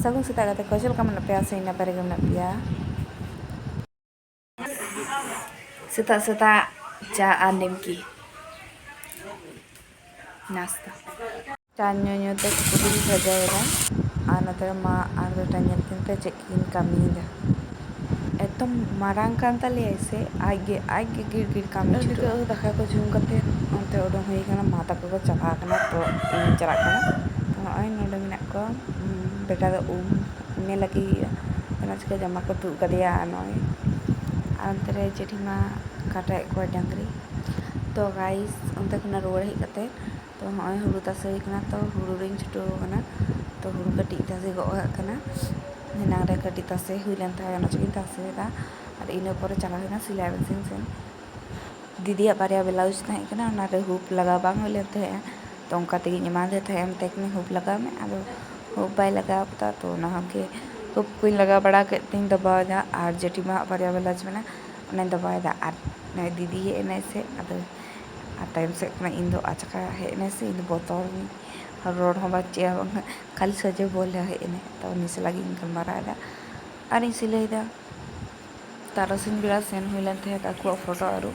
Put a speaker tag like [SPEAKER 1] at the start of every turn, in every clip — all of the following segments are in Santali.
[SPEAKER 1] Sagung sita kata ko chal ka mana pya sa ina pare ka mana pya. Sita cha nimki nasta. Cha nyo te puding bhajaera another ma another nyatin te chekin kamida. एकदम मारांग कांता ले ऐसे आगे आगे गिर गिर काम छुटो दखा को झूम करते अंते ओडों हुई करना माता को चला करना तो इन चला करना तो आई नोडे मिना को बेटा तो ने लगी करना चुका जमा को तू कदिया नॉय अंतरे जेठी मा काटा को डंगरी तो गाइस अंते को ना रोड ही करते तो आई हुरु तासे करना तो हुरु रिंग छुटो करना तो हुरु कटी तासे को करना हिना रे कटी तासे हुई लेंता है ना चुकी तासे दा और इन ऊपर चला है ना सिलाई मशीन से दीदी बारे ब्लाउज था इतना ना रे हुप लगा बांग हो लेते हैं तो उनका तेगी निमान देते हैं हम टेक में हुप लगा में अब हुप बाई लगा पता तो ना हम के हुप कोई लगा बड़ा के तीन दबा जा और जेठी मा बारे ब्लाउज में ना उन्हें दबाया दा और ना दीदी है ना से अब टाइम से ना इन दो आचका है ना से इन बोतल में रोड हम बच्चे खाली सजे बोले है इन्हें तो नीचे लगी इनकम मारा था और इसीलिए था तारासिन बिरा सेन हुई लेते हैं काकू फोटो और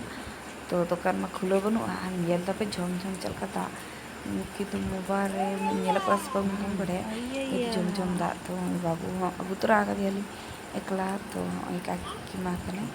[SPEAKER 1] तो दुकान में खुलो बनो ये पे झम झम चल का कि तुम मोबाइल ये पास पर मुझे बढ़े झम झम दा तो बाबू अबू तो आगे दिया एकला तो एक की माँ कने